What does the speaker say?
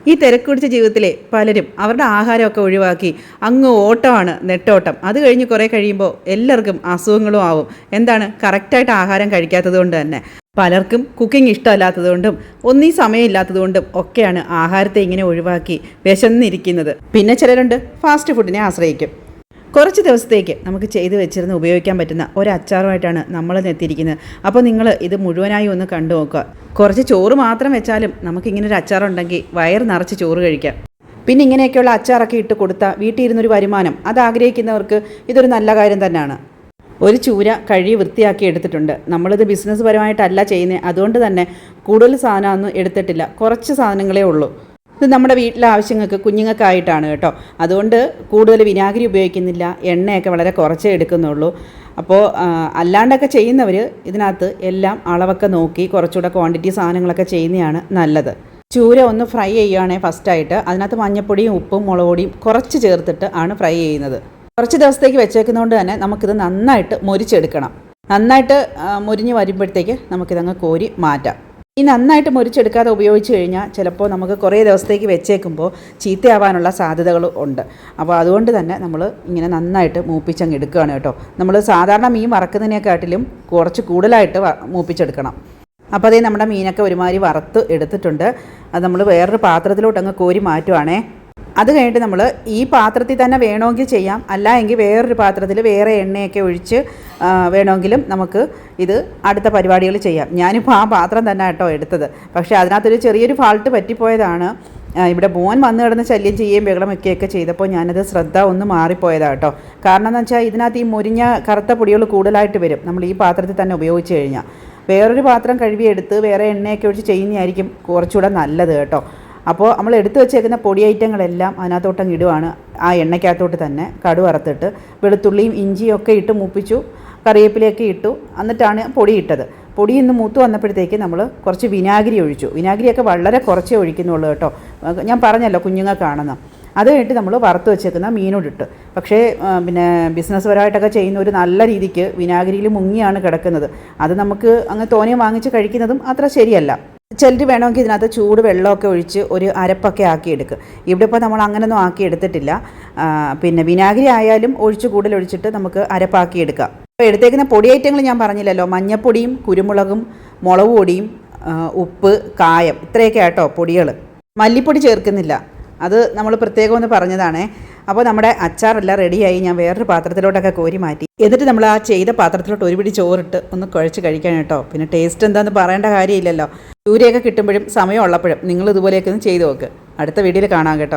ഈ തിരക്ക് പിടിച്ച ജീവിതത്തിലെ പലരും അവരുടെ ആഹാരമൊക്കെ ഒഴിവാക്കി അങ്ങ് ഓട്ടമാണ് നെട്ടോട്ടം. അത് കഴിഞ്ഞ് കുറേ കഴിയുമ്പോൾ എല്ലാവർക്കും അസുഖങ്ങളും ആവും. എന്താണ്? കറക്റ്റായിട്ട് ആഹാരം കഴിക്കാത്തത് കൊണ്ട് തന്നെ. പലർക്കും കുക്കിംഗ് ഇഷ്ടമല്ലാത്തതുകൊണ്ടും ഒന്നീ സമയമില്ലാത്തതുകൊണ്ടും ഒക്കെയാണ് ആഹാരത്തെ ഇങ്ങനെ ഒഴിവാക്കി വിശന്നിരിക്കുന്നത്. പിന്നെ ചിലരുണ്ട് ഫാസ്റ്റ് ഫുഡിനെ ആശ്രയിക്കും. കുറച്ച് ദിവസത്തേക്ക് നമുക്ക് ചെയ്ത് വെച്ചിരുന്ന് ഉപയോഗിക്കാൻ പറ്റുന്ന ഒരു അച്ചാറുമായിട്ടാണ് നമ്മൾ എത്തിയിരിക്കുന്നത്. അപ്പോൾ നിങ്ങൾ ഇത് മുഴുവനായി ഒന്ന് കണ്ടു നോക്കുക. കുറച്ച് ചോറ് മാത്രം വെച്ചാലും നമുക്കിങ്ങനെ ഒരു അച്ചാറുണ്ടെങ്കിൽ വയറ് നിറച്ച് ചോറ് കഴിക്കാം. പിന്നെ ഇങ്ങനെയൊക്കെയുള്ള അച്ചാറൊക്കെ ഇട്ട് കൊടുത്താൽ വീട്ടിൽ ഇരുന്നൊരു വരുമാനം അത് ആഗ്രഹിക്കുന്നവർക്ക് ഇതൊരു നല്ല കാര്യം തന്നെയാണ്. ഒരു ചൂര കഴുകി വൃത്തിയാക്കി എടുത്തിട്ടുണ്ട്. നമ്മളിത് ബിസിനസ് പരമായിട്ടല്ല ചെയ്യുന്നത്, അതുകൊണ്ട് തന്നെ കൂടുതൽ സാധനമൊന്നും എടുത്തിട്ടില്ല. കുറച്ച് സാധനങ്ങളേ ഉള്ളൂ. ഇത് നമ്മുടെ വീട്ടിലെ ആവശ്യങ്ങൾക്ക് കുഞ്ഞുങ്ങൾക്കായിട്ടാണ് കേട്ടോ. അതുകൊണ്ട് കൂടുതൽ വിനാഗിരി ഉപയോഗിക്കുന്നില്ല, എണ്ണയൊക്കെ വളരെ കുറച്ചേ എടുക്കുന്നുള്ളൂ. അപ്പോൾ അല്ലാണ്ടൊക്കെ ചെയ്യുന്നവർ ഇതിനകത്ത് എല്ലാം അളവൊക്കെ നോക്കി കുറച്ചുകൂടെ ക്വാണ്ടിറ്റി സാധനങ്ങളൊക്കെ ചെയ്യുന്നതാണ് നല്ലത്. ചൂര ഒന്ന് ഫ്രൈ ചെയ്യുകയാണെങ്കിൽ ഫസ്റ്റായിട്ട് അതിനകത്ത് മഞ്ഞപ്പൊടിയും ഉപ്പും മുളക് പൊടിയും കുറച്ച് ചേർത്തിട്ട് ആണ് ഫ്രൈ ചെയ്യുന്നത്. കുറച്ച് ദിവസത്തേക്ക് വെച്ചേക്കുന്നതുകൊണ്ട് തന്നെ നമുക്കിത് നന്നായിട്ട് മൊരിച്ചെടുക്കണം. നന്നായിട്ട് മൊരിഞ്ഞ് വരുമ്പോഴത്തേക്ക് നമുക്കിതങ്ങ് കോരി മാറ്റാം. ഈ നന്നായിട്ട് മുരിച്ചെടുക്കാതെ ഉപയോഗിച്ച് കഴിഞ്ഞാൽ ചിലപ്പോൾ നമുക്ക് കുറേ ദിവസത്തേക്ക് വെച്ചേക്കുമ്പോൾ ചീത്തയാവാനുള്ള സാധ്യതകൾ ഉണ്ട്. അപ്പോൾ അതുകൊണ്ട് തന്നെ നമ്മൾ ഇങ്ങനെ നന്നായിട്ട് മൂപ്പിച്ചങ്ങ് എടുക്കുകയാണ് കേട്ടോ. നമ്മൾ സാധാരണ മീൻ വറക്കുന്നതിനെക്കാട്ടിലും കുറച്ച് കൂടുതലായിട്ട് മൂപ്പിച്ചെടുക്കണം. അപ്പോൾ അതേ നമ്മുടെ മീനൊക്കെ ഒരുമാതിരി വറുത്ത് എടുത്തിട്ടുണ്ട്. അത് നമ്മൾ വേറൊരു പാത്രത്തിലോട്ട് അങ്ങ് കോരി മാറ്റുവാണേ. അത് കഴിഞ്ഞിട്ട് നമ്മൾ ഈ പാത്രത്തിൽ തന്നെ വേണമെങ്കിൽ ചെയ്യാം, അല്ല എങ്കിൽ വേറൊരു പാത്രത്തിൽ വേറെ എണ്ണയൊക്കെ ഒഴിച്ച് വേണമെങ്കിലും നമുക്ക് ഇത് അടുത്ത പരിപാടികൾ ചെയ്യാം. ഞാനിപ്പോൾ ആ പാത്രം തന്നെ കേട്ടോ എടുത്തത്. പക്ഷേ അതിനകത്തൊരു ചെറിയൊരു ഫാൾട്ട് പറ്റിപ്പോയതാണ്. ഇവിടെ മോൻ വന്ന് കിടന്ന് ശല്യം ചെയ്യുകയും ബഹളം വയ്ക്കുകയൊക്കെ ചെയ്തപ്പോൾ ഞാനത് ശ്രദ്ധ ഒന്ന് മാറിപ്പോയതാണ് കേട്ടോ. കാരണം എന്ന് വെച്ചാൽ ഇതിനകത്ത് ഈ മുരിഞ്ഞ കറുത്ത പൊടികൾ കൂടുതലായിട്ട് വരും നമ്മൾ ഈ പാത്രത്തിൽ തന്നെ ഉപയോഗിച്ച് കഴിഞ്ഞാൽ. വേറൊരു പാത്രം കഴുകിയെടുത്ത് വേറെ എണ്ണയൊക്കെ ഒഴിച്ച് ചെയ്യുന്നതായിരിക്കും കുറച്ചുകൂടെ നല്ലത് കേട്ടോ. അപ്പോൾ നമ്മൾ എടുത്തു വെച്ചേക്കുന്ന പൊടി ഐറ്റങ്ങളെല്ലാം അതിനകത്തോട്ടങ്ങ് ഇടുവാണ്. ആ എണ്ണയ്ക്കകത്തോട്ട് തന്നെ കടു വറുത്തിട്ട് വെളുത്തുള്ളിയും ഇഞ്ചിയും ഒക്കെ ഇട്ട് മൂപ്പിച്ചു, കറിവേപ്പിലയൊക്കെ ഇട്ടു, എന്നിട്ടാണ് പൊടി ഇട്ടത്. പൊടി ഇന്ന് മൂത്ത് വന്നപ്പോഴത്തേക്ക് നമ്മൾ കുറച്ച് വിനാഗിരി ഒഴിച്ചു. വിനാഗിരിയൊക്കെ വളരെ കുറച്ചേ ഒഴിക്കുന്നുള്ളൂ കേട്ടോ. ഞാൻ പറഞ്ഞല്ലോ കുഞ്ഞുങ്ങൾക്കാണെന്ന്. അത് കഴിഞ്ഞിട്ട് നമ്മൾ വറുത്ത് വെച്ചേക്കുന്ന മീനോടിട്ട്. പക്ഷേ പിന്നെ ബിസിനസ് പരമായിട്ടൊക്കെ ചെയ്യുന്ന ഒരു നല്ല രീതിക്ക് വിനാഗിരിയിൽ മുങ്ങിയാണ് കിടക്കുന്നത്. അത് നമുക്ക് അങ്ങ് തോനെ വാങ്ങിച്ച് കഴിക്കുന്നതും അത്ര ശരിയല്ല. ചിലർ വേണമെങ്കിൽ ഇതിനകത്ത് ചൂട് വെള്ളമൊക്കെ ഒഴിച്ച് ഒരു അരപ്പൊക്കെ ആക്കിയെടുക്കുക. ഇവിടെ ഇപ്പോൾ നമ്മൾ അങ്ങനെയൊന്നും ആക്കി എടുത്തിട്ടില്ല. പിന്നെ വിനാഗിരി ആയാലും ഒഴിച്ച് കൂടുതൽ ഒഴിച്ചിട്ട് നമുക്ക് അരപ്പാക്കിയെടുക്കാം. അപ്പോൾ എടുത്തേക്കുന്ന പൊടി ഐറ്റങ്ങൾ ഞാൻ പറഞ്ഞില്ലല്ലോ. മഞ്ഞപ്പൊടിയും കുരുമുളകും മുളക് പൊടിയും ഉപ്പ് കായം ഇത്രയൊക്കെ ആട്ടോ പൊടികൾ. മല്ലിപ്പൊടി ചേർക്കുന്നില്ല, അത് നമ്മൾ പ്രത്യേകം ഒന്ന് പറഞ്ഞതാണേ. അപ്പോൾ നമ്മുടെ അച്ചാറെല്ലാം റെഡിയായി. ഞാൻ വേറൊരു പാത്രത്തിലോട്ടൊക്കെ കോരി മാറ്റി. എന്നിട്ട് നമ്മൾ ആ ചെയ്ത പാത്രത്തിലോട്ട് ഒരു പിടി ചോറിട്ട് ഒന്ന് കുഴച്ച് കഴിക്കാൻ കേട്ടോ. പിന്നെ ടേസ്റ്റ് എന്താണെന്ന് പറയേണ്ട കാര്യമില്ലല്ലോ. ചൂരയൊക്കെ കിട്ടുമ്പോഴും സമയം ഉള്ളപ്പോഴും നിങ്ങൾ ഇതുപോലെയൊക്കെ ഒന്ന് ചെയ്ത് നോക്ക്. അടുത്ത വീഡിയോയിൽ കാണാം കേട്ടോ.